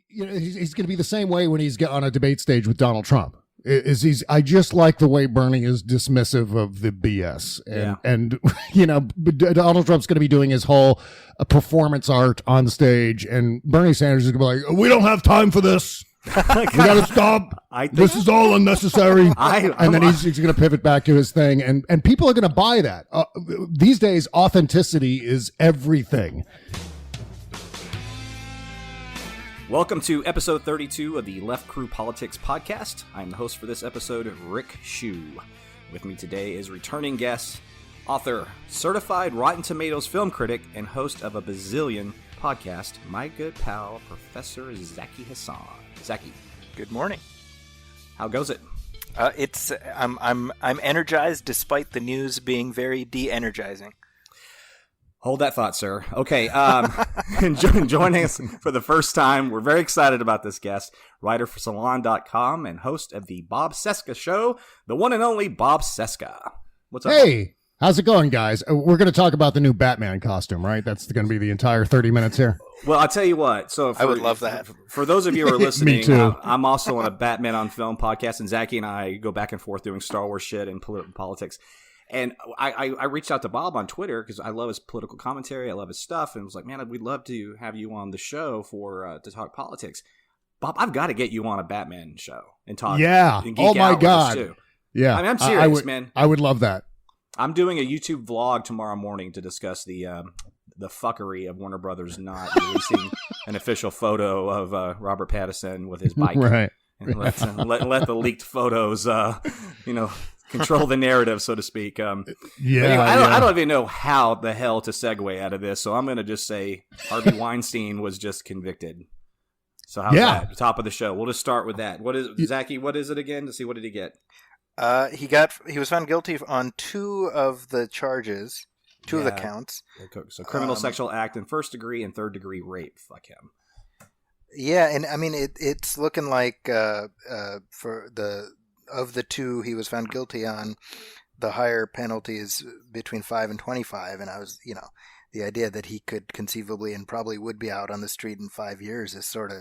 he's going to be the same way when he's on a debate stage with Donald Trump. I just like the way Bernie is dismissive of the BS, and Donald Trump's going to be doing his whole performance art on the stage, and Bernie Sanders is going to be like, "We don't have time for this. We got to stop. This is all unnecessary." And then he's going to pivot back to his thing, and people are going to buy that. These days, authenticity is everything. Welcome to episode 32 of the Left Crew Politics podcast. I'm the host for this episode, Rick Shew. With me today is returning guest, author, certified Rotten Tomatoes film critic, and host of a bazillion podcast, my good pal, Professor Zaki Hasan. Zaki. Good morning. How goes it? I'm energized despite the news being very de-energizing. Hold that thought, sir. Okay, joining us for the first time, we're very excited about this guest, writer for Salon.com and host of the Bob Cesca Show, the one and only Bob Cesca. What's up? Hey, how's it going, guys? We're going to talk about the new Batman costume, right? That's going to be the entire 30 minutes here. Well, I'll tell you what. So I would love that. For those of you who are listening, Me too. I'm also on a Batman on Film podcast, and Zaki and I go back and forth doing Star Wars shit and politics. And I reached out to Bob on Twitter because I love his political commentary. I love his stuff. And was like, man, we'd love to have you on the show to talk politics. Bob, I've got to get you on a Batman show and talk. Yeah. And Oh, my God. Too. Yeah. I mean, I'm serious, man. I would love that. I'm doing a YouTube vlog tomorrow morning to discuss the fuckery of Warner Brothers not releasing an official photo of Robert Pattinson with his bike. Right. And let the leaked photos, control the narrative, so to speak. Anyway, I don't even know how the hell to segue out of this, so I'm going to just say Harvey Weinstein was just convicted. So how's that? Top of the show. We'll just start with that. What is Zaki? What is it again? To see, what did he get? He was found guilty on two of the charges, two of the counts. So criminal sexual act in first degree and third degree rape. Fuck him. Yeah, and I mean it's looking like for of the two he was found guilty on, the higher penalty is between 5 and 25. And I was, the idea that he could conceivably and probably would be out on the street in 5 years is sort of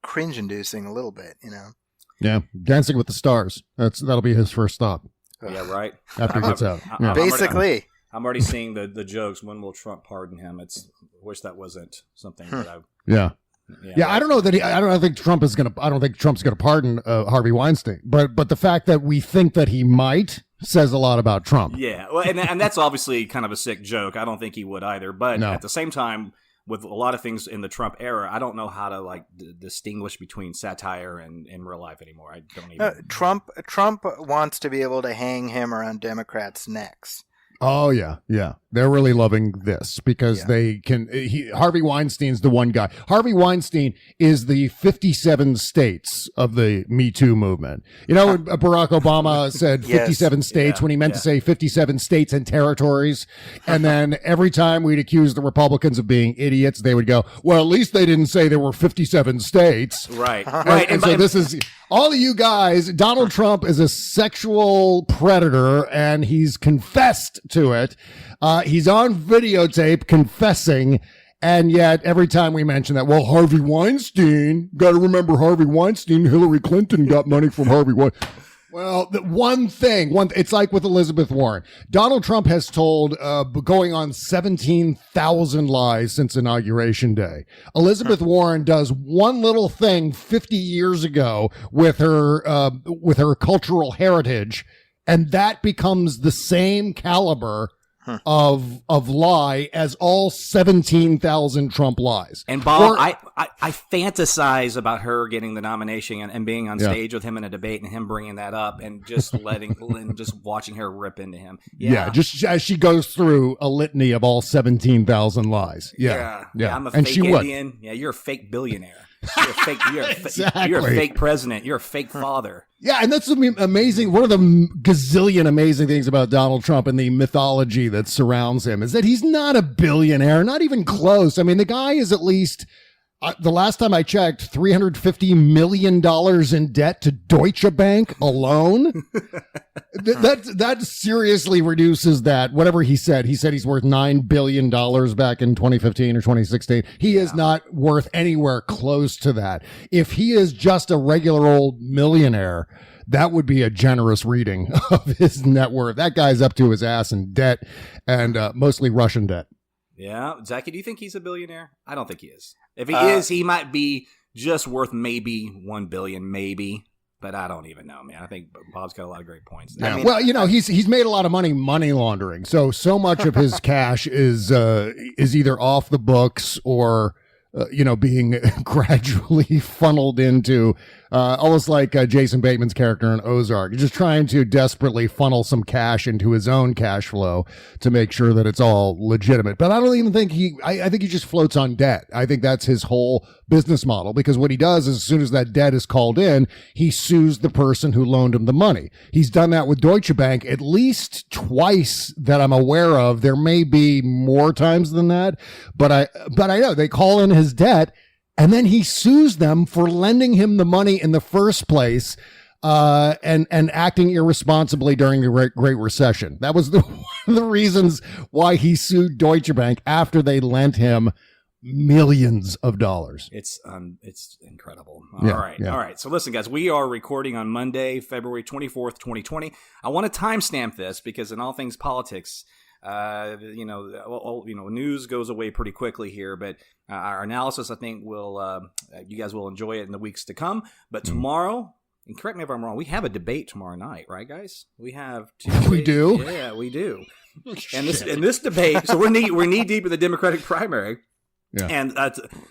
cringe-inducing a little bit, Yeah, Dancing with the Stars. That'll be his first stop. Yeah, right. After he gets out. Yeah. Basically. I'm already seeing the jokes. When will Trump pardon him? I wish that wasn't something that I... Yeah. Yeah, I don't know that I don't think Trump's going to pardon Harvey Weinstein, but the fact that we think that he might says a lot about Trump. Yeah, well, and that's obviously kind of a sick joke. I don't think he would either. But at the same time, with a lot of things in the Trump era, I don't know how to distinguish between satire and real life anymore. I don't even. Trump wants to be able to hang him around Democrats' necks. Oh, yeah. They're really loving this because they can. Harvey Weinstein's the one guy. Harvey Weinstein is the 57 states of the Me Too movement. When Barack Obama said 57 states when he meant to say 57 states and territories. And then every time we'd accuse the Republicans of being idiots, they would go, well, at least they didn't say there were 57 states. Right. And so this is all of you guys. Donald Trump is a sexual predator and he's confessed to it. He's on videotape confessing, and yet every time we mention that, well, Harvey Weinstein, got to remember Harvey Weinstein, Hillary Clinton got money from Harvey Weinstein. Well, the it's like with Elizabeth Warren. Donald Trump has told, going on 17,000 lies since Inauguration Day. Elizabeth Warren does one little thing 50 years ago with her cultural heritage, and that becomes the same caliber of lie as all 17,000 Trump lies. And Bob, I fantasize about her getting the nomination and being on stage with him in a debate and him bringing that up and just just watching her rip into him. Yeah, just as she goes through a litany of all 17,000 lies. Yeah. I'm a fake Indian. Yeah, you're a fake billionaire. You're a fake president. You're a fake father. Yeah, and that's amazing. One of the gazillion amazing things about Donald Trump and the mythology that surrounds him is that he's not a billionaire, not even close. I mean, the guy is at least The last time I checked, $350 million in debt to Deutsche Bank alone. That seriously reduces that. Whatever he said he's worth $9 billion back in 2015 or 2016. He is not worth anywhere close to that. If he is just a regular old millionaire, that would be a generous reading of his net worth. That guy's up to his ass in debt, and mostly Russian debt. Yeah. Zaki, do you think he's a billionaire? I don't think he is. If he is, he might be just worth maybe $1 billion, maybe. But I don't even know, man. I think Bob's got a lot of great points. Yeah. I mean, well, he's made a lot of money laundering. So much of his cash is either off the books or being gradually funneled into almost like Jason Bateman's character in Ozark. He's just trying to desperately funnel some cash into his own cash flow to make sure that it's all legitimate. But I don't even think I think he just floats on debt. I think that's his whole business model, because what he does is as soon as that debt is called in, he sues the person who loaned him the money. He's done that with Deutsche Bank at least twice that I'm aware of. There may be more times than that, but I know they call in his debt, and then he sues them for lending him the money in the first place, and acting irresponsibly during the Great Recession. That was one of the reasons why he sued Deutsche Bank after they lent him millions of dollars. It's incredible. All right. So listen, guys, we are recording on Monday, February 24th, 2020. I want to timestamp this because in all things politics, news goes away pretty quickly here, but our analysis, I think, will you guys will enjoy it in the weeks to come. But tomorrow, and correct me if I'm wrong, we have a debate tomorrow night, right, guys? We have two. We do? Yeah, we do. And this debate, so we're knee deep in the Democratic primary. Yeah. And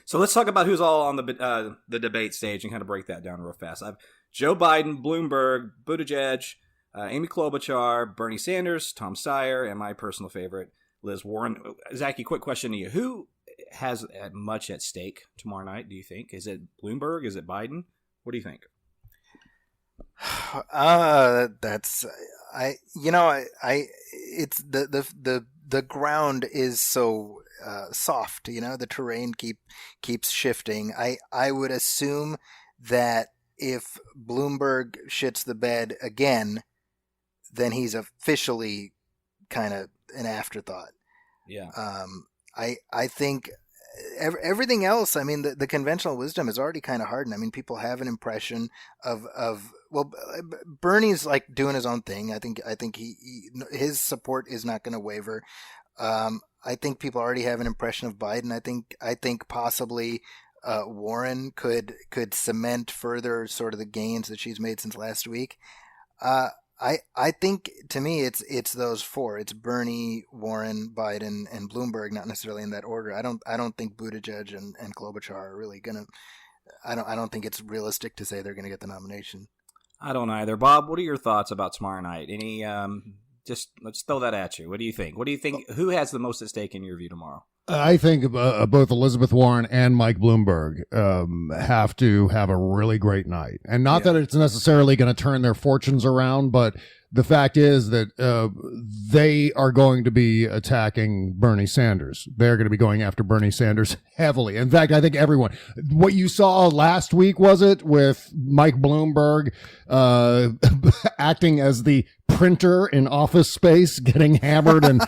so let's talk about who's all on the debate stage and kind of break that down real fast. I've Joe Biden, Bloomberg, Buttigieg, Amy Klobuchar, Bernie Sanders, Tom Steyer, and my personal favorite, Liz Warren. Zaki, quick question to you. Who has much at stake tomorrow night, do you think? Is it Bloomberg? Is it Biden? What do you think? It's the ground is so soft, the terrain keeps shifting. I would assume that if Bloomberg shits the bed again, then he's officially kind of an afterthought. Yeah. I think everything else, I mean, the conventional wisdom is already kind of hardened. I mean, people have an impression of Bernie's like doing his own thing. I think his support is not going to waver. I think people already have an impression of Biden. I think possibly Warren could cement further sort of the gains that she's made since last week. I think, to me, it's those four. It's Bernie, Warren, Biden, and Bloomberg, not necessarily in that order. I don't think Buttigieg and Klobuchar are really gonna. I don't think it's realistic to say they're gonna get the nomination. I don't either. Bob, what are your thoughts about tomorrow night? Any just let's throw that at you. What do you think? Who has the most at stake in your view tomorrow? I think both Elizabeth Warren and Mike Bloomberg have to have a really great night. And not that it's necessarily going to turn their fortunes around, but the fact is that they are going to be attacking Bernie Sanders. They're going to be going after Bernie Sanders heavily. In fact, I think everyone, what you saw last week, was it, with Mike Bloomberg acting as the printer in Office Space, getting hammered and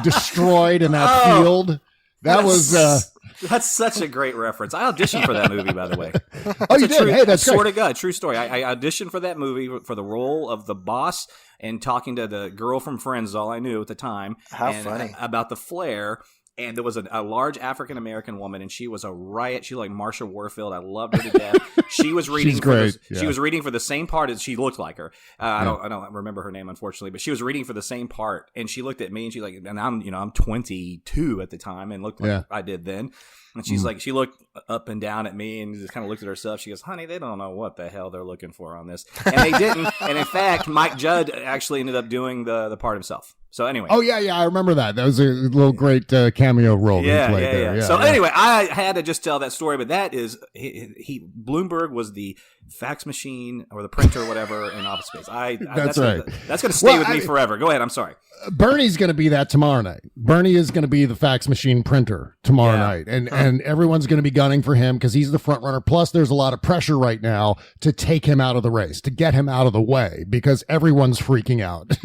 destroyed in that field. That's such a great reference. I auditioned for that movie, by the way. Oh, you did? Hey, that's great. Swear to God, true story. I auditioned for that movie for the role of the boss, and talking to the girl from Friends is all I knew at the time. How funny. About the flair. And there was a large African-American woman, and she was a riot. She was like Marsha Warfield. I loved her to death. She was reading. She's great. She was reading for the same part as she looked like her. I don't remember her name, unfortunately, but she was reading for the same part. And she looked at me, and she's like, and I'm 22 at the time, and looked like I did then. And she's like, she looked up and down at me and just kind of looked at herself. She goes, honey, they don't know what the hell they're looking for on this. And they didn't. And in fact, Mike Judd actually ended up doing the part himself. So anyway. Oh, yeah. I remember that. That was a little great cameo role that he played there. So anyway, I had to just tell that story. But that is, Bloomberg was the fax machine or the printer or whatever in office space. That's right. That's going to stay with me forever. Go ahead. I'm sorry. Bernie's going to be that tomorrow night. Bernie is going to be the fax machine printer tomorrow night. And everyone's going to be gunning for him because he's the front runner. Plus, there's a lot of pressure right now to take him out of the race, to get him out of the way because everyone's freaking out.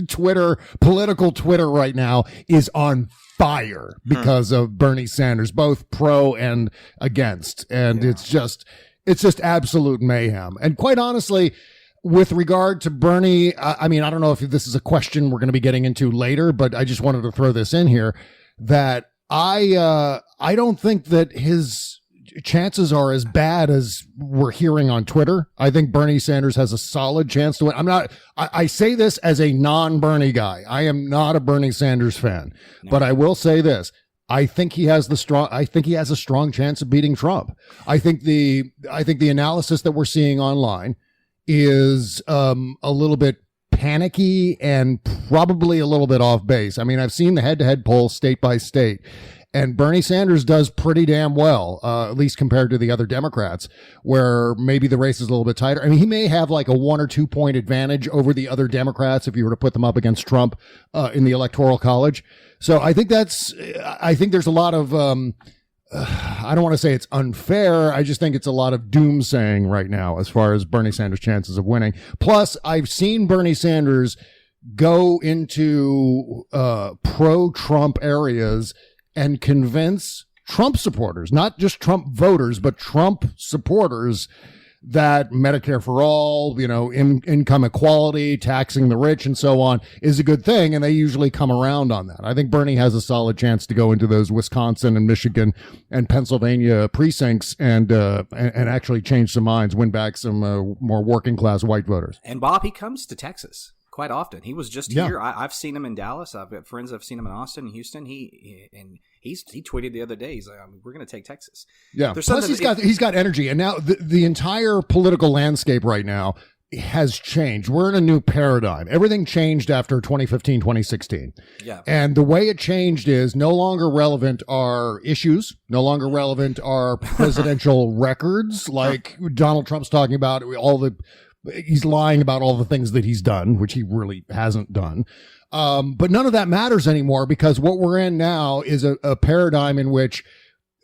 Political Twitter right now is on fire because of Bernie Sanders, both pro and against. And it's just absolute mayhem. And quite honestly, with regard to Bernie, I mean, I don't know if this is a question we're going to be getting into later, but I just wanted to throw this in here that I don't think that his chances are as bad as we're hearing on Twitter. I think Bernie Sanders has a solid chance to win. I say this as a non-Bernie guy. I am not a Bernie Sanders fan, but I will say this. I think he has a strong chance of beating Trump. I think the analysis that we're seeing online is a little bit panicky and probably a little bit off base. I mean, I've seen the head-to-head polls state by state, and Bernie Sanders does pretty damn well, at least compared to the other Democrats, where maybe the race is a little bit tighter. I mean, he may have like a 1 or 2 point advantage over the other Democrats if you were to put them up against Trump in the Electoral College. So I think there's a lot of, I don't want to say it's unfair. I just think it's a lot of doomsaying right now as far as Bernie Sanders' chances of winning. Plus, I've seen Bernie Sanders go into pro-Trump areas and convince Trump supporters, not just Trump voters, but Trump supporters, that Medicare for all, income equality, taxing the rich and so on is a good thing. And they usually come around on that. I think Bernie has a solid chance to go into those Wisconsin and Michigan and Pennsylvania precincts and actually change some minds, win back some more working class white voters. And Bob, he comes to Texas quite often. He was just here. I've seen him in Dallas. I've got friends. I've seen him in Austin, Houston. He tweeted the other day. He's like, we're going to take Texas. Yeah. Plus, he's got energy, and now the entire political landscape right now has changed. We're in a new paradigm. Everything changed after 2015, 2016. Yeah. And the way it changed is no longer relevant are issues, no longer relevant are presidential records, like Donald Trump's talking about he's lying about all the things that he's done, which he really hasn't done. But none of that matters anymore because what we're in now is a paradigm in which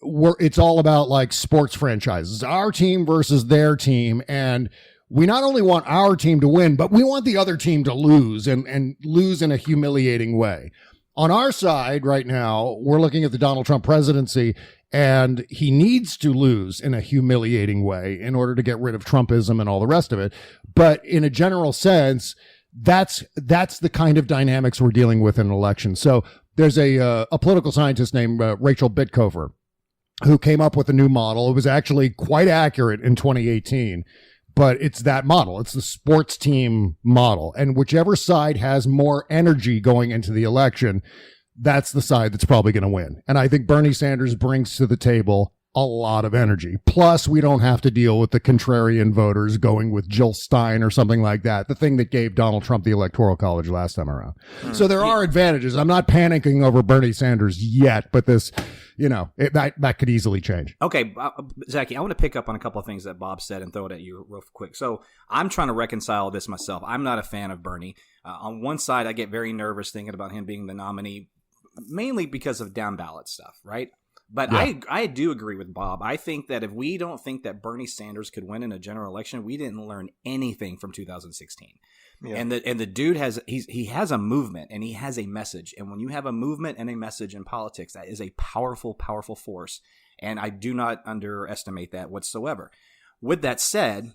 it's all about like sports franchises, our team versus their team. And we not only want our team to win, but we want the other team to lose and lose in a humiliating way. On our side right now, we're looking at the Donald Trump presidency, and he needs to lose in a humiliating way in order to get rid of Trumpism and all the rest of it. But in a general sense, that's the kind of dynamics we're dealing with in an election. So there's a political scientist named Rachel Bitkofer who came up with a new model. It was actually quite accurate in 2018. But it's that model. It's the sports team model. And whichever side has more energy going into the election, that's the side that's probably going to win. And I think Bernie Sanders brings to the table a lot of energy. Plus, we don't have to deal with the contrarian voters going with Jill Stein or something like that, the thing that gave Donald Trump the Electoral College last time around. So there are advantages. I'm not panicking over Bernie Sanders yet, but this, that could easily change. Okay, Zaki, I want to pick up on a couple of things that Bob said and throw it at you real quick. So I'm trying to reconcile this myself. I'm not a fan of Bernie. On one side, I get very nervous thinking about him being the nominee, mainly because of down ballot stuff, right? But yeah. I do agree with Bob. I think that if we don't think that Bernie Sanders could win in a general election, we didn't learn anything from 2016. Yeah. And the dude has a movement and he has a message. And when you have a movement and a message in politics, that is a powerful, powerful force. And I do not underestimate that whatsoever. With that said,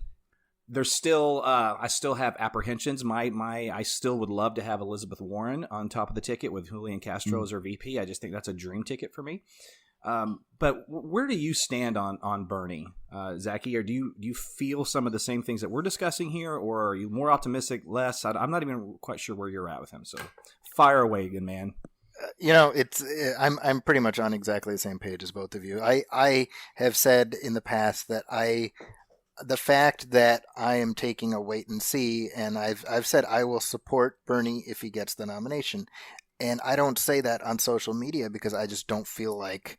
there's still I still have apprehensions. I still would love to have Elizabeth Warren on top of the ticket with Julian Castro as her VP. I just think that's a dream ticket for me. But where do you stand on Bernie, Zaki? Or do you feel some of the same things that we're discussing here, or are you more optimistic, less? I'm not even quite sure where you're at with him. So fire away, good man. I'm pretty much on exactly the same page as both of you. I have said in the past that the fact that I am taking a wait and see, and I've said I will support Bernie if he gets the nomination. And I don't say that on social media because I just don't feel like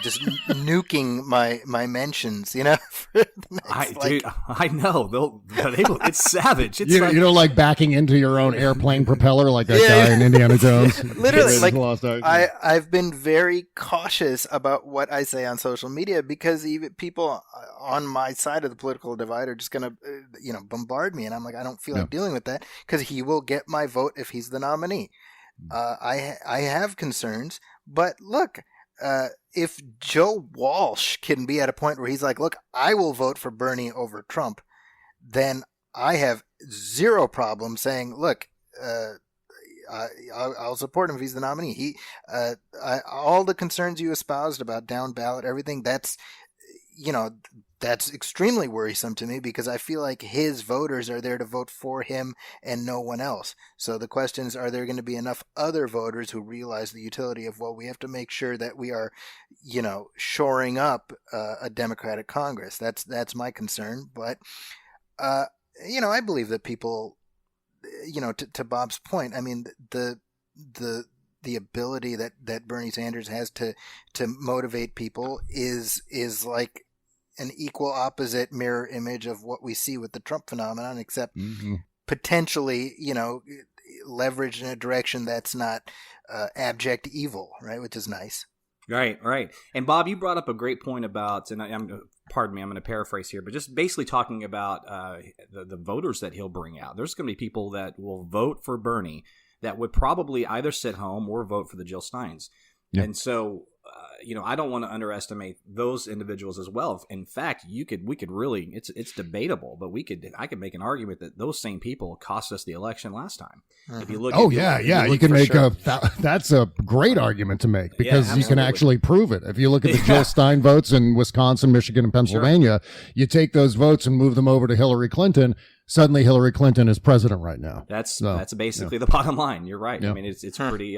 just nuking my mentions, for the next, Dude, I know it's savage. It's you know, like backing into your own airplane propeller, like that guy in Indiana Jones. Literally, I've been very cautious about what I say on social media because even people on my side of the political divide are just gonna, bombard me, and I'm like, I don't feel like dealing with that because he will get my vote if he's the nominee. I have concerns, but look. If Joe Walsh can be at a point where he's like, look, I will vote for Bernie over Trump, then I have zero problem saying, look, I'll support him if he's the nominee. All the concerns you espoused about down ballot, everything, that's extremely worrisome to me because I feel like his voters are there to vote for him and no one else. So the question is, are there going to be enough other voters who realize the utility of, well, we have to make sure that we are, shoring up a Democratic Congress. That's my concern. But, I believe that people, to Bob's point, I mean, the ability that Bernie Sanders has to motivate people is like an equal opposite mirror image of what we see with the Trump phenomenon, except potentially, leveraged in a direction that's not abject evil, right? Which is nice. Right. And Bob, you brought up a great point about, and pardon me, I'm going to paraphrase here, but just basically talking about the voters that he'll bring out. There's going to be people that will vote for Bernie that would probably either sit home or vote for the Jill Steins. Yeah. And so, I don't want to underestimate those individuals as well. In fact, we could really, it's debatable, but I could make an argument that those same people cost us the election last time. If you look, you can make that's a great argument to make because you can actually prove it. If you look at the Jill Stein votes in Wisconsin, Michigan, and Pennsylvania, you take those votes and move them over to Hillary Clinton. Suddenly, Hillary Clinton is president right now. That's basically the bottom line. You're right. Yeah. I mean, it's pretty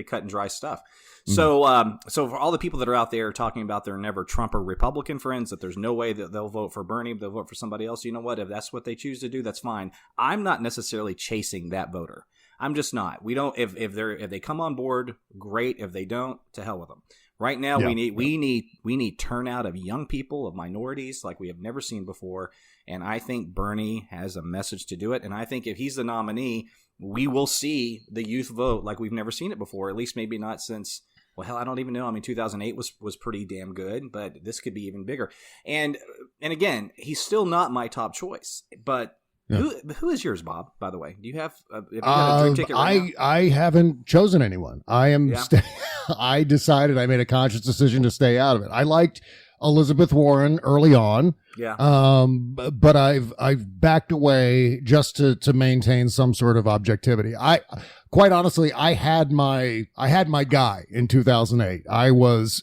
cut and dry stuff. So for all the people that are out there talking about their never Trump or Republican friends, that there's no way that they'll vote for Bernie, they'll vote for somebody else. You know what? If that's what they choose to do, that's fine. I'm not necessarily chasing that voter. I'm just not. We don't. If they come on board, great. If they don't, to hell with them. Right now, we need turnout of young people, of minorities, like we have never seen before. And I think Bernie has a message to do it. And I think if he's the nominee, we will see the youth vote like we've never seen it before. At least maybe not since. Well, hell, I don't even know. I mean, 2008 was pretty damn good, but this could be even bigger. And again, he's still not my top choice. But who is yours, Bob? By the way, do you have a dream ticket right now? I haven't chosen anyone. I decided, I made a conscious decision to stay out of it. I liked Elizabeth Warren early on. Yeah. But I've backed away just to maintain some sort of objectivity. Quite honestly, I had my guy in 2008. I was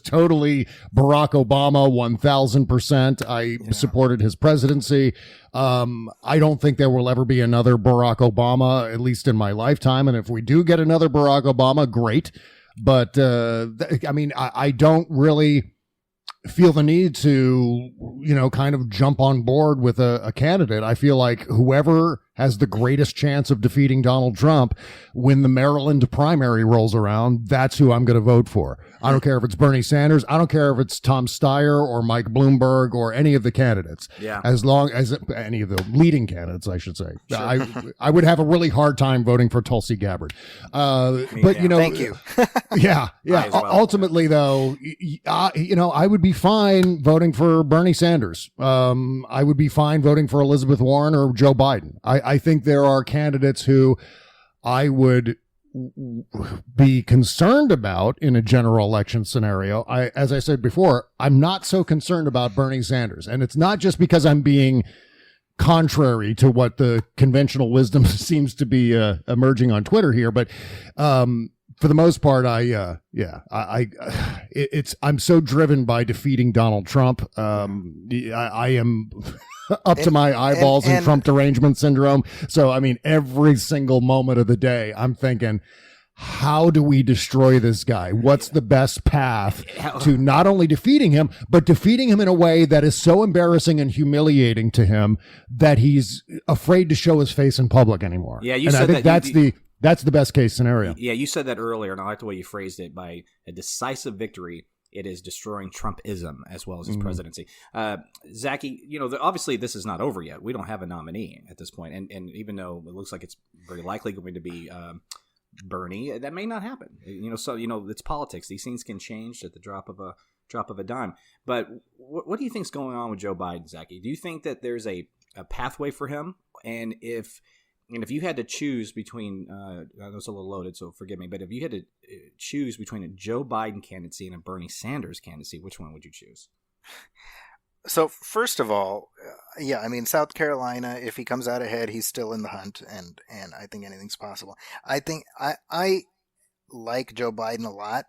totally Barack Obama 1000%. I supported his presidency. I don't think there will ever be another Barack Obama, at least in my lifetime. And if we do get another Barack Obama, great. But, I don't really feel the need to, kind of jump on board with a candidate. I feel like whoever has the greatest chance of defeating Donald Trump when the Maryland primary rolls around, that's who I'm going to vote for. I don't care if it's Bernie Sanders. I don't care if it's Tom Steyer or Mike Bloomberg or any of the candidates. Yeah. As long as any of the leading candidates, I should say. Sure. I would have a really hard time voting for Tulsi Gabbard. Thank you. Yeah. Well. Ultimately, though, I would be fine voting for Bernie Sanders. I would be fine voting for Elizabeth Warren or Joe Biden. I think there are candidates who I would be concerned about in a general election scenario. As I said before, I'm not so concerned about Bernie Sanders. And it's not just because I'm being contrary to what the conventional wisdom seems to be emerging on Twitter here. But for the most part, I'm so driven by defeating Donald Trump. I am up to my eyeballs in Trump derangement syndrome. So, every single moment of the day, I'm thinking, how do we destroy this guy? What's the best path to not only defeating him, but defeating him in a way that is so embarrassing and humiliating to him that he's afraid to show his face in public anymore? Yeah, I think that's That's the best case scenario. Yeah, you said that earlier, and I like the way you phrased it. By a decisive victory, it is destroying Trumpism as well as his presidency. Zaki, obviously this is not over yet. We don't have a nominee at this point, and even though it looks like it's very likely going to be Bernie, that may not happen. So it's politics. These things can change at the drop of a dime. But what do you think's going on with Joe Biden, Zaki? Do you think that there's a pathway for him? And if you had to choose between, I know it's a little loaded, so forgive me, but if you had to choose between a Joe Biden candidacy and a Bernie Sanders candidacy, which one would you choose? So first of all, South Carolina, if he comes out ahead, he's still in the hunt, and I think anything's possible. I think I like Joe Biden a lot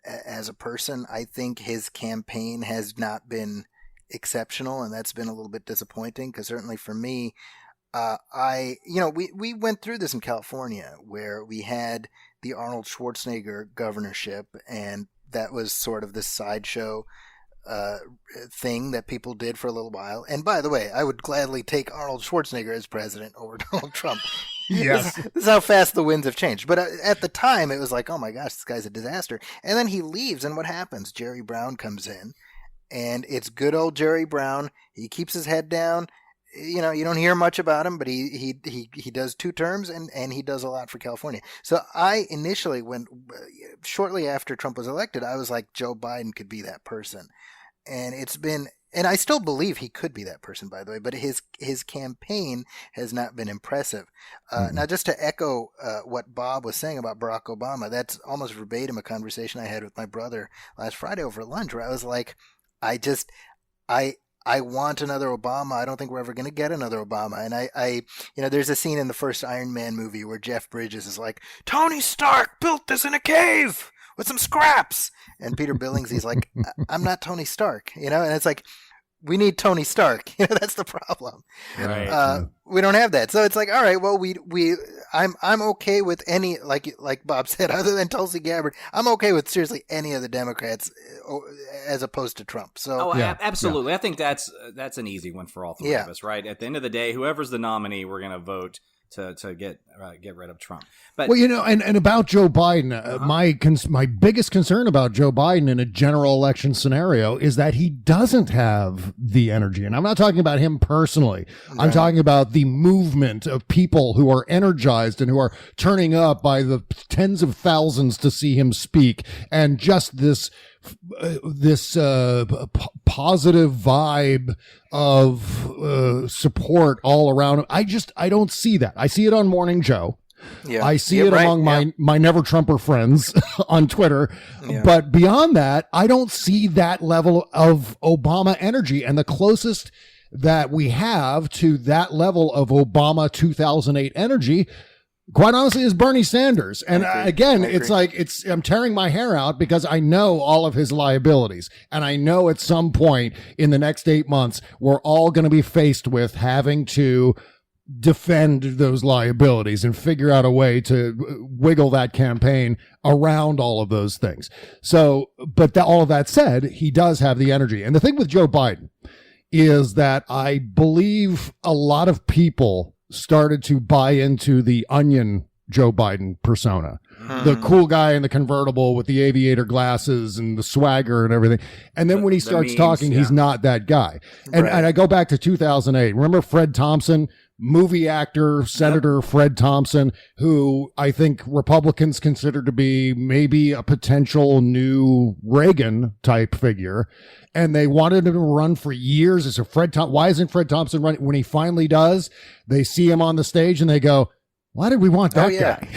as a person. I think his campaign has not been exceptional, and that's been a little bit disappointing, because certainly for me, we went through this in California, where we had the Arnold Schwarzenegger governorship, and that was sort of this sideshow thing that people did for a little while. And by the way, I would gladly take Arnold Schwarzenegger as president over Donald Trump. Yes. This is how fast the winds have changed. But at the time, it was like, oh my gosh, this guy's a disaster. And then he leaves, and what happens? Jerry Brown comes in, and it's good old Jerry Brown. He keeps his head down. You don't hear much about him, but he does 2 terms, and he does a lot for California. So I initially, shortly after Trump was elected, I was like, Joe Biden could be that person. And I still believe he could be that person, by the way, but his campaign has not been impressive. Now, just to echo what Bob was saying about Barack Obama, that's almost verbatim a conversation I had with my brother last Friday over lunch, where I was like, I want another Obama. I don't think we're ever going to get another Obama. And there's a scene in the first Iron Man movie where Jeff Bridges is like, Tony Stark built this in a cave with some scraps. And Peter Billingsley's like, I'm not Tony Stark, and it's like, we need Tony Stark. That's the problem. Right. We don't have that. So it's like, all right, well, I'm okay with any, like Bob said, other than Tulsi Gabbard, I'm okay with seriously any of the Democrats as opposed to Trump. So absolutely. I think that's an easy one for all three of us, right? At the end of the day, whoever's the nominee, we're going to vote to get rid of Trump. But and about Joe Biden, my biggest concern about Joe Biden in a general election scenario is that he doesn't have the energy. And I'm not talking about him personally. Right. I'm talking about the movement of people who are energized and who are turning up by the tens of thousands to see him speak, and just this positive vibe of support all around him. I don't see that. I see it on Morning Joe. Yeah. I see it among my Never Trumper friends on Twitter. Yeah. But beyond that, I don't see that level of Obama energy. And the closest that we have to that level of Obama 2008 energy, quite honestly, is Bernie Sanders. And again, it's like, I'm tearing my hair out because I know all of his liabilities. And I know at some point in the next 8 months, we're all going to be faced with having to defend those liabilities and figure out a way to wiggle that campaign around all of those things. So, but all of that said, he does have the energy. And the thing with Joe Biden is that I believe a lot of people started to buy into the onion Joe Biden persona, the cool guy in the convertible with the aviator glasses and the swagger and everything. And then when he starts talking, he's not that guy. And I go back to 2008. Remember Fred Thompson, movie actor, Senator Fred Thompson, who I think Republicans consider to be maybe a potential new Reagan type figure. And they wanted him to run for years. It's why isn't Fred Thompson running? When he finally does, they see him on the stage and they go, why did we want that guy?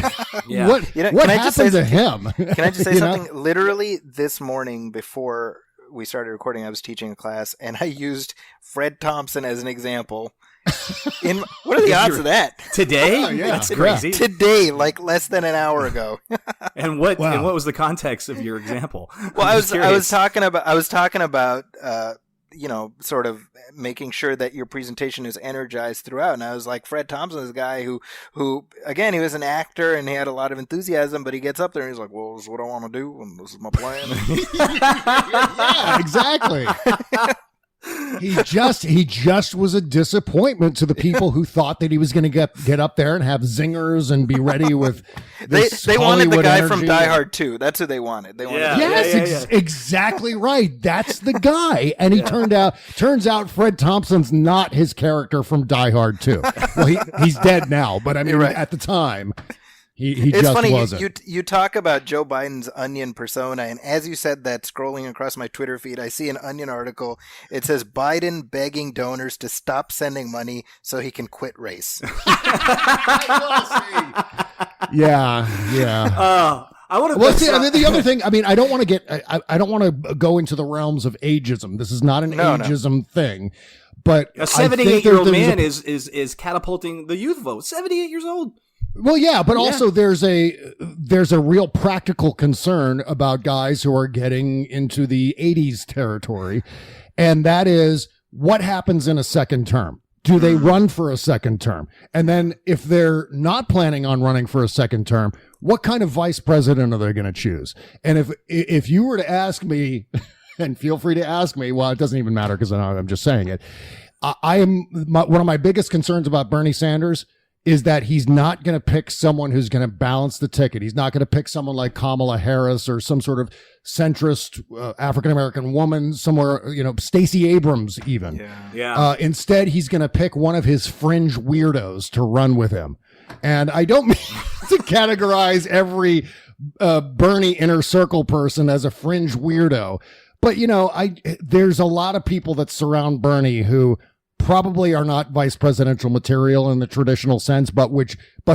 Yeah. What happened to him? Can I just say something? Literally this morning before we started recording, I was teaching a class and I used Fred Thompson as an example. What are the odds of that? Today? That's crazy. Today, like less than an hour ago. And what was the context of your example? Well, I was talking about sort of making sure that your presentation is energized throughout. And I was like, Fred Thompson is a guy who again, he was an actor and he had a lot of enthusiasm, but he gets up there and he's like, well, this is what I want to do and this is my plan. Yeah, exactly. He just was a disappointment to the people who thought that he was going to get up there and have zingers and be ready with this they wanted the guy energy. from Die Hard 2. That's who they wanted. They wanted Yes, exactly right. That's the guy. And he turns out Fred Thompson's not his character from Die Hard 2. Well, he's dead now, but I mean, at the time, he it's just funny, wasn't. You talk about Joe Biden's onion persona, and as you said that, scrolling across my Twitter feed, I see an Onion article. It says, Biden begging donors to stop sending money so he can quit race. Yeah. I want to. Well, see, I mean, the other thing. I mean, I don't want to go into the realms of ageism. This is not an ageism thing, but a 78-year-old man is catapulting the youth vote. 78 years old. Well, yeah, but also there's a real practical concern about guys who are getting into the 80s territory, and that is what happens in a second term. Do they run for a second term? And then if they're not planning on running for a second term, what kind of vice president are they going to choose? And if you were to ask me, and feel free to ask me, well, it doesn't even matter because I'm just saying it. One of my biggest concerns about Bernie Sanders is that he's not going to pick someone who's going to balance the ticket. He's not going to pick someone like Kamala Harris or some sort of centrist African-American woman somewhere, Stacey Abrams even. Yeah. Instead, he's going to pick one of his fringe weirdos to run with him. And I don't mean to categorize every Bernie inner circle person as a fringe weirdo, but there's a lot of people that surround Bernie who probably are not vice presidential material in the traditional sense, but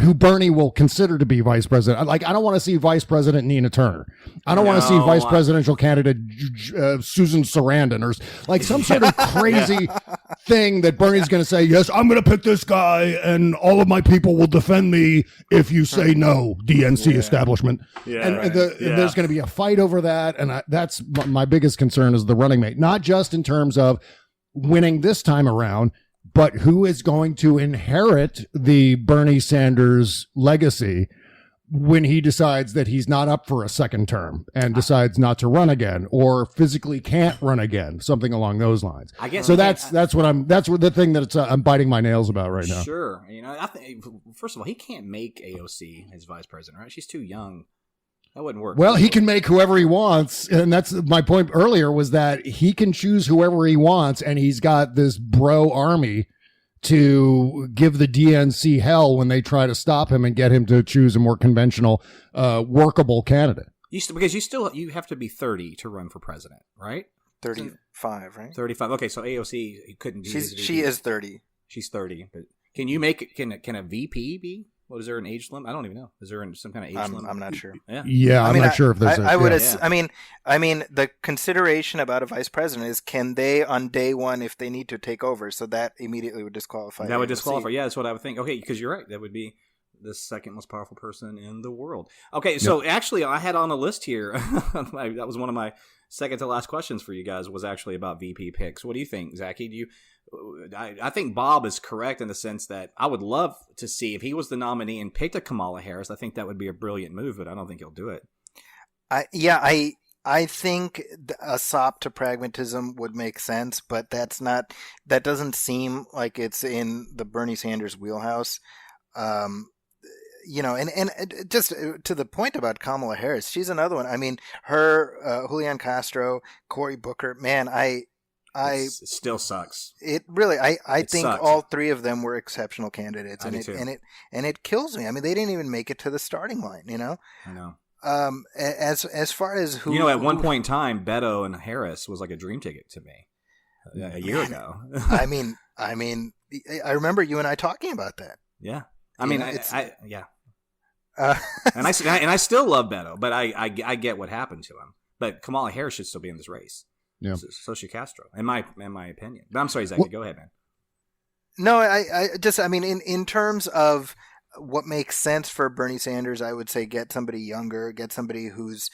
who Bernie will consider to be vice president. Like, I don't want to see Vice President Nina Turner. I don't want to see vice presidential candidate Susan Sarandon or like some sort of crazy thing that Bernie's going to say, yes, I'm going to pick this guy and all of my people will defend me if you say no, DNC establishment. Yeah, and there's going to be a fight over that. And that's my biggest concern is the running mate, not just in terms of winning this time around, but who is going to inherit the Bernie Sanders legacy when he decides that he's not up for a second term and decides not to run again or physically can't run again, something along those lines. I guess so. That's the thing that I'm biting my nails about right now. Sure, I think first of all, he can't make AOC his vice president, right? She's too young. That wouldn't work. Well, he can make whoever he wants. And that's my point earlier was that he can choose whoever he wants. And he's got this bro army to give the DNC hell when they try to stop him and get him to choose a more conventional, workable candidate. Because you have to be 30 to run for president, right? 35, right? 35. Okay, so AOC couldn't be. She is 30. She's 30. But can you make can a VP be? What is there an age limit? I don't even know. Is there some kind of age limit? I'm not sure. Yeah, I'm not sure if there's. I mean, the consideration about a vice president is can they on day one if they need to take over, so that immediately would disqualify. That would disqualify. Yeah, that's what I would think. Okay, because you're right. That would be the second most powerful person in the world. Okay, so actually, I had on a list here. That was one of my second to last questions for you guys. Was actually about VP picks. What do you think, Zaki? I think Bob is correct in the sense that I would love to see if he was the nominee and picked a Kamala Harris. I think that would be a brilliant move, but I don't think he'll do it. I think a sop to pragmatism would make sense, but that doesn't seem like it's in the Bernie Sanders wheelhouse. And just to the point about Kamala Harris, she's another one. I mean, her, Julian Castro, Cory Booker, man, it still sucks. It really, I think sucks. all three of them were exceptional candidates, and it kills me. I mean, they didn't even make it to the starting line. I know. As far as who, at one point in time, Beto and Harris was like a dream ticket to me a year ago. I mean, I remember you and I talking about that. Yeah, and I still love Beto, but I get what happened to him. But Kamala Harris should still be in this race. Yeah. So should Castro, in my opinion. But I'm sorry, Zach, go ahead, man. No, I mean, in terms of what makes sense for Bernie Sanders, I would say get somebody younger, get somebody who's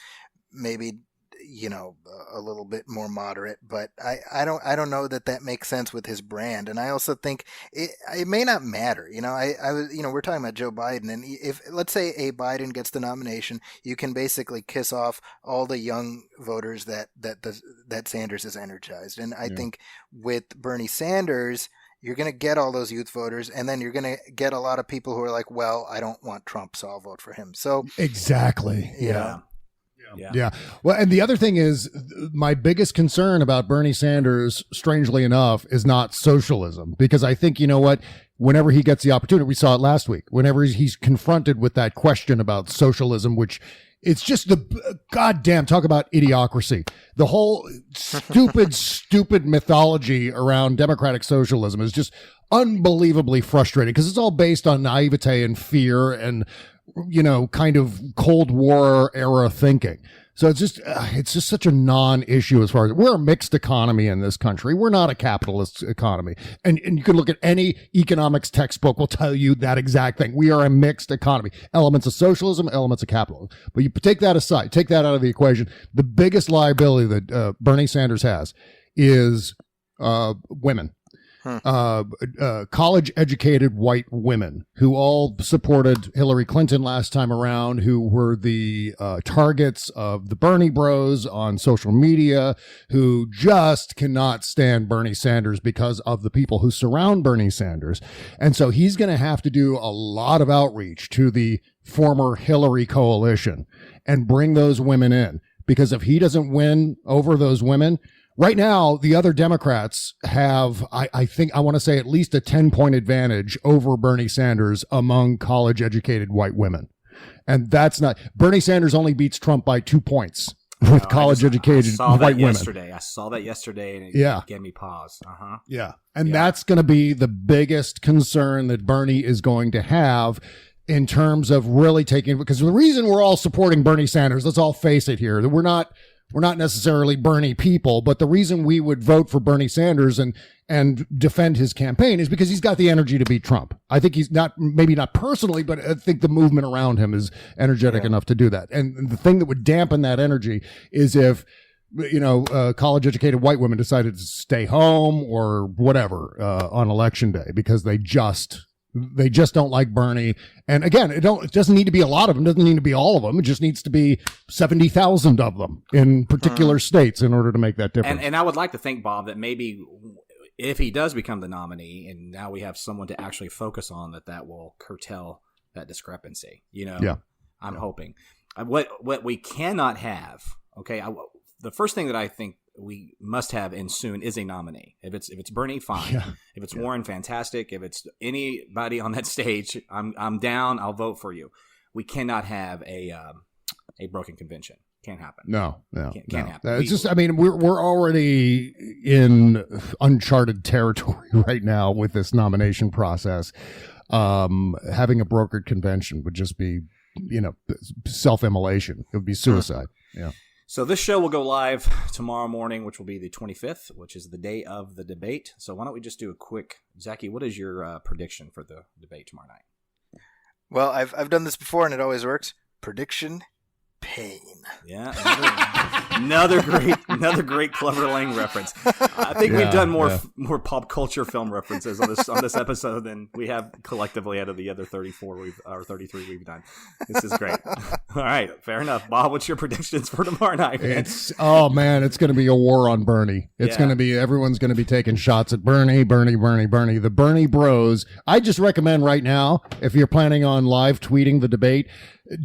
maybe a little bit more moderate, but I don't know that makes sense with his brand. And I also think it may not matter. I was, we're talking about Joe Biden, and if let's say a Biden gets the nomination, you can basically kiss off all the young voters that Sanders has energized. And I think with Bernie Sanders, you're going to get all those youth voters, and then you're going to get a lot of people who are like, well, I don't want Trump, so I'll vote for him. So exactly. Yeah. Well, and the other thing is, my biggest concern about Bernie Sanders, strangely enough, is not socialism, because I think, whenever he gets the opportunity, we saw it last week, whenever he's confronted with that question about socialism, which it's just the goddamn, talk about idiocracy. The whole stupid mythology around democratic socialism is just unbelievably frustrating, because it's all based on naivete and fear and, kind of Cold War era thinking. So it's just such a non-issue as far as we're a mixed economy in this country. We're not a capitalist economy. And you can look at any economics textbook will tell you that exact thing. We are a mixed economy. Elements of socialism, elements of capitalism. But you take that aside, take that out of the equation. The biggest liability that Bernie Sanders has is women. College-educated white women who all supported Hillary Clinton last time around, who were the targets of the Bernie bros on social media, who just cannot stand Bernie Sanders because of the people who surround Bernie Sanders. And so he's going to have to do a lot of outreach to the former Hillary coalition and bring those women in, because if he doesn't win over those women, right now, the other Democrats have, I think, I want to say at least a 10-point advantage over Bernie Sanders among college-educated white women. And that's not, Bernie Sanders only beats Trump by 2 points with college-educated white women. I saw that yesterday, and it gave me pause. Yeah. And that's going to be the biggest concern that Bernie is going to have in terms of really taking, because the reason we're all supporting Bernie Sanders, let's all face it here, that we're not necessarily Bernie people, but the reason we would vote for Bernie Sanders and defend his campaign is because he's got the energy to beat Trump. I think he's maybe not personally, but I think the movement around him is energetic enough to do that. And the thing that would dampen that energy is if, college-educated white women decided to stay home or whatever on election day because they just don't like Bernie. And again, it doesn't need to be a lot of them. It doesn't need to be all of them. It just needs to be 70,000 of them in particular states in order to make that difference. And I would like to think, Bob, that maybe if he does become the nominee and now we have someone to actually focus on, that will curtail that discrepancy. I'm hoping. What we cannot have, the first thing that I think we must have in soon is a nominee. If it's Bernie, fine. Yeah. If it's Warren, fantastic. If it's anybody on that stage, I'm down. I'll vote for you. We cannot have a broken convention. Can't happen. No. Can't happen. It's just, we're already in uncharted territory right now with this nomination process. Having a brokered convention would just be, self-immolation. It would be suicide. Yeah. So this show will go live tomorrow morning, which will be the 25th, which is the day of the debate. So why don't we just do a quick, Zaki, what is your prediction for the debate tomorrow night? Well, I've done this before and it always works. Prediction: pain. Yeah, another great Clever Lang reference. I think we've done more pop culture film references on this episode than we have collectively out of the other 33 we've done. This is great. All right, fair enough. Bob, what's your predictions for tomorrow night, man? It's going to be a war on Bernie. It's going to be, everyone's going to be taking shots at Bernie. The Bernie bros. I just recommend right now, if you're planning on live tweeting the debate,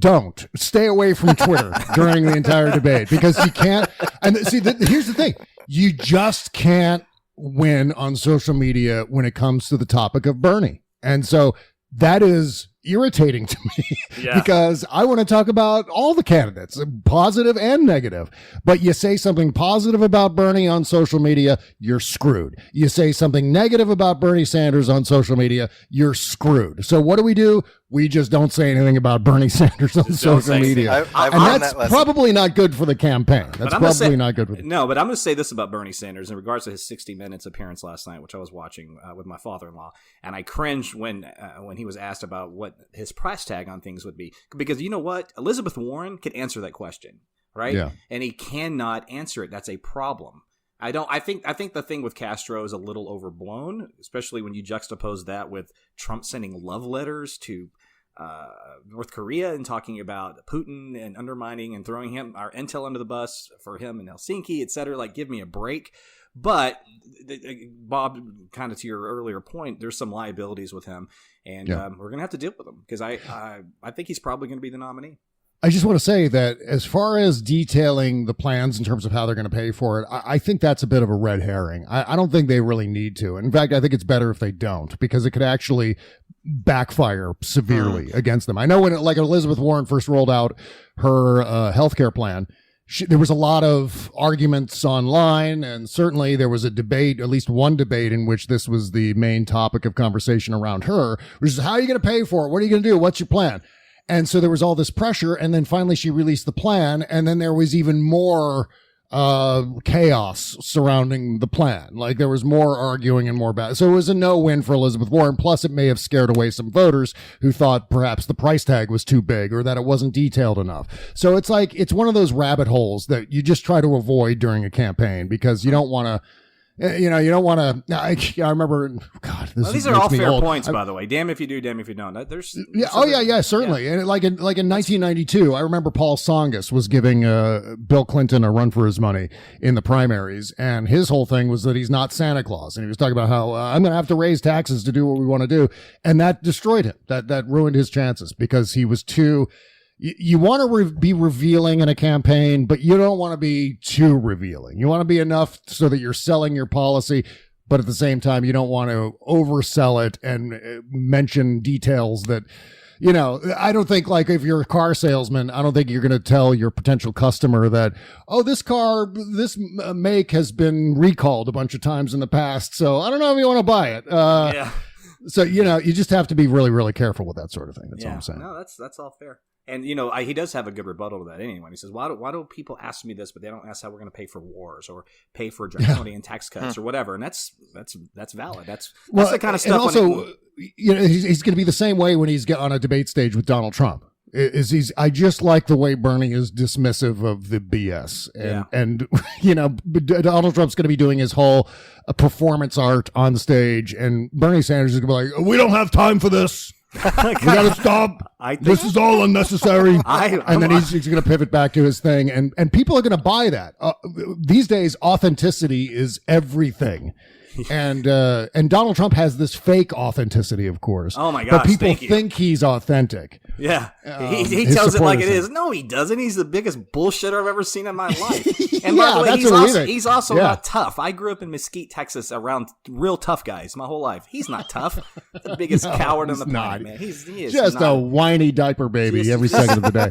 don't stay away from Twitter during the entire debate, because you can't. And see, here's the thing. You just can't win on social media when it comes to the topic of Bernie. And so that is irritating to me because I want to talk about all the candidates, positive and negative. But you say something positive about Bernie on social media, you're screwed. You say something negative about Bernie Sanders on social media, you're screwed. So what do? We just don't say anything about Bernie Sanders on social media. I've and that's probably not good for the campaign. That's probably not good for No, but I'm going to say this about Bernie Sanders in regards to his 60 Minutes appearance last night, which I was watching with my father-in-law. And I cringed when he was asked about what his price tag on things would be. Because you know what? Elizabeth Warren could answer that question. right? Yeah. And he cannot answer it. That's a problem. I think the thing with Castro is a little overblown, especially when you juxtapose that with Trump sending love letters to North Korea and talking about Putin and undermining and throwing our intel under the bus for him in Helsinki, et cetera. Like, give me a break. But Bob, kind of to your earlier point, there's some liabilities with him, and we're going to have to deal with them because I think he's probably going to be the nominee. I just want to say that as far as detailing the plans in terms of how they're going to pay for it, I think that's a bit of a red herring. I don't think they really need to. In fact, I think it's better if they don't, because it could actually backfire severely against them. I know when Elizabeth Warren first rolled out her healthcare plan, there was a lot of arguments online, and certainly there was a debate, at least one debate, in which this was the main topic of conversation around her, which is, how are you going to pay for it? What are you going to do? What's your plan? And so there was all this pressure, and then finally she released the plan, and then there was even more chaos surrounding the plan. Like, there was more arguing and more bad. So it was a no-win for Elizabeth Warren. Plus, it may have scared away some voters who thought perhaps the price tag was too big or that it wasn't detailed enough. So it's like, it's one of those rabbit holes that you just try to avoid during a campaign, because you don't want to, you don't want to. I remember, God, these are all fair points, by the way. Damn if you do, damn if you don't. Certainly. And like in 1992, I remember Paul Tsongas was giving Bill Clinton a run for his money in the primaries, and his whole thing was that he's not Santa Claus, and he was talking about how I'm going to have to raise taxes to do what we want to do, and that destroyed him. That ruined his chances, because he was too. You want to be revealing in a campaign, but you don't want to be too revealing. You want to be enough so that you're selling your policy, but at the same time, you don't want to oversell it and mention details that, I don't think, like, if you're a car salesman, I don't think you're going to tell your potential customer that, this car, this make has been recalled a bunch of times in the past, so I don't know if you want to buy it. So, you just have to be really, really careful with that sort of thing. That's all I'm saying. No, that's all fair. And, he does have a good rebuttal to that anyway. He says, why do people ask me this, but they don't ask how we're going to pay for wars or pay for draconian tax cuts or whatever? And that's valid. That's the kind of stuff. And also, he's going to be the same way when he's on a debate stage with Donald Trump. I just like the way Bernie is dismissive of the BS. And Donald Trump's going to be doing his whole performance art on the stage, and Bernie Sanders is going to be like, we don't have time for this. We gotta stop. This is all unnecessary. And then he's going to pivot back to his thing, and people are going to buy that. These days, authenticity is everything. And Donald Trump has this fake authenticity, of course. Oh my gosh! But people think he's authentic. Yeah, he tells it like it is. No, he doesn't. He's the biggest bullshitter I've ever seen in my life. And by the way, he's also not tough. I grew up in Mesquite, Texas, around real tough guys my whole life. He's not tough. The biggest coward on the planet, man. He is just a whiny diaper baby every second of the day.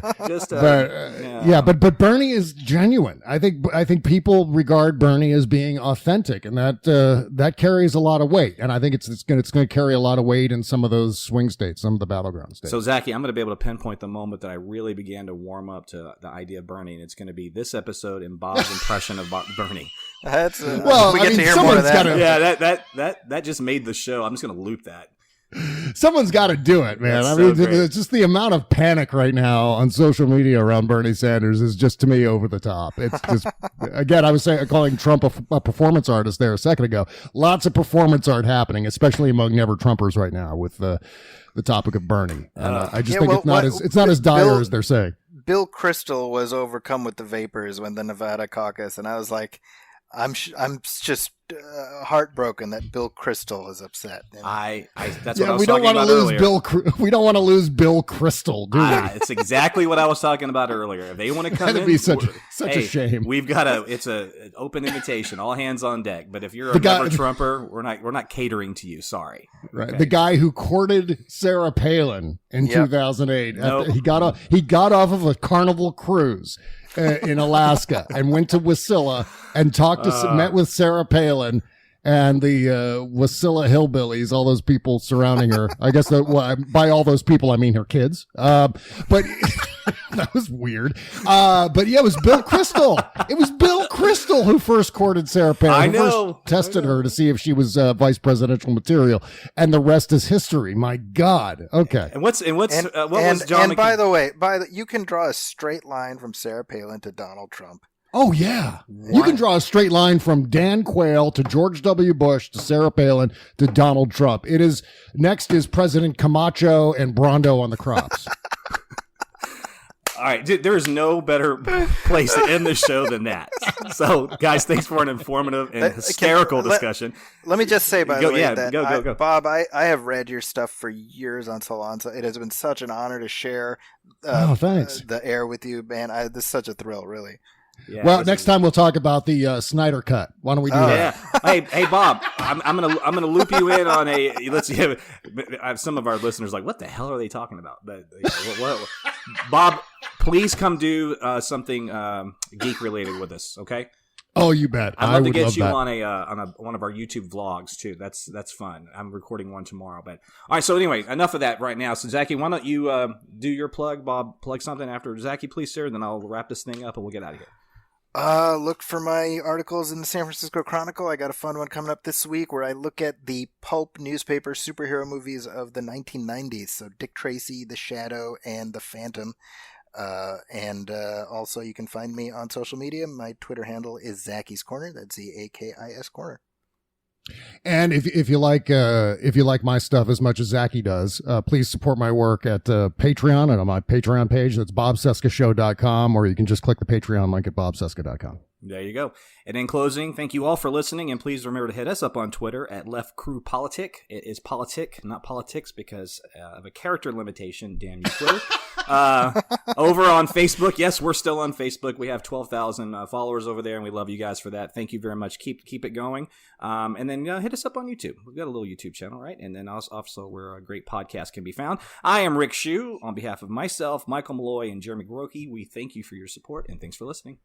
But Bernie is genuine. I think people regard Bernie as being authentic, and that carries a lot of weight. And I think it's going to carry a lot of weight in some of those swing states, some of the battleground states. So Zaki, I'm going to be able to pinpoint the moment that I really began to warm up to the idea of Bernie, and it's going to be this episode in Bob's impression of Bernie. That's we get to hear more of that. That just made the show. I'm just going to loop that. Someone's got to do it, man. It's just the amount of panic right now on social media around Bernie Sanders is just, to me, over the top. It's just, again, I was calling Trump a performance artist there a second ago. Lots of performance art happening, especially among never Trumpers right now with the topic of Bernie. And I just think it's not as dire as they're saying. Bill Kristol was overcome with the vapors when the Nevada caucus, and I was like, I'm just heartbroken that Bill Kristol is upset. That's what I was talking about earlier. We don't want to lose Bill Kristol, do we? It's exactly what I was talking about earlier. If they want to come in, that'd be such a shame. We've got it's an open invitation, all hands on deck. But if you're a never Trumper, we're not catering to you. Sorry. Right. Okay. The guy who courted Sarah Palin in 2008. Nope. He got off of a Carnival cruise in Alaska and went to Wasilla and met with Sarah Palin and the Wasilla hillbillies, all those people surrounding her. I guess by all those people, I mean her kids. But that was weird. But yeah, it was Bill Kristol. It was Bill Crystal who first courted Sarah Palin. I who know. First tested her to see if she was vice presidential material, and the rest is history. My God. Okay. And what was John? And by the way, you can draw a straight line from Sarah Palin to Donald Trump. Oh, yeah. You can draw a straight line from Dan Quayle to George W. Bush to Sarah Palin to Donald Trump. Next is President Camacho and Brondo on the crops. All right, dude, there is no better place to end the show than that. So, guys, thanks for an informative and hysterical discussion. Let me just say, by the way, go. Bob, I have read your stuff for years on Salon, so it has been such an honor to share thanks. The air with you, man. This is such a thrill, really. Yeah, well, next time we'll talk about the Snyder Cut. Why don't we do that? Yeah. Hey, Bob, I'm gonna loop you in on a. Let's see. Some of our listeners are like, what the hell are they talking about? But Bob, please come do something geek related with us. Okay. Oh, you bet. I'd love to get you that. on one of our YouTube vlogs too. That's fun. I'm recording one tomorrow. But all right. So anyway, enough of that right now. So Zaki, why don't you do your plug? Bob, plug something after Zaki, please, sir. Then I'll wrap this thing up and we'll get out of here. Look for my articles in the San Francisco Chronicle. I got a fun one coming up this week where I look at the pulp newspaper superhero movies of the 1990s. So Dick Tracy, The Shadow, and The Phantom. And also you can find me on social media. My Twitter handle is Zaki's Corner. That's Zakis Corner. And if you like my stuff as much as Zaki does, please support my work at Patreon and on my Patreon page. That's bobcescashow.com, or you can just click the Patreon link at bobcesca.com. There you go. And in closing, thank you all for listening, and please remember to hit us up on Twitter at Left Crew Politic. It is politic, not politics, because of a character limitation. Damn you, Twitter. Over on Facebook, yes, we're still on Facebook. We have 12,000 followers over there, and we love you guys for that. Thank you very much. Keep it going. And then hit us up on YouTube. We've got a little YouTube channel, right? And then also where a great podcast can be found. I am Rick Shew. On behalf of myself, Michael Malloy, and Jeremy Garoki, we thank you for your support, and thanks for listening.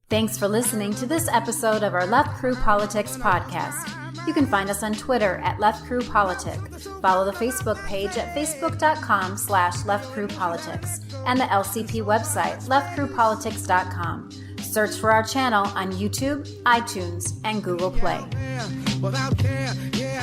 Thanks for listening to this episode of our Left Crew Politics podcast. You can find us on Twitter at Left Crew Politic. Follow the Facebook page at facebook.com/leftcrewpolitics and the LCP website, leftcrewpolitics.com. Search for our channel on YouTube, iTunes, and Google Play. Without care, yeah.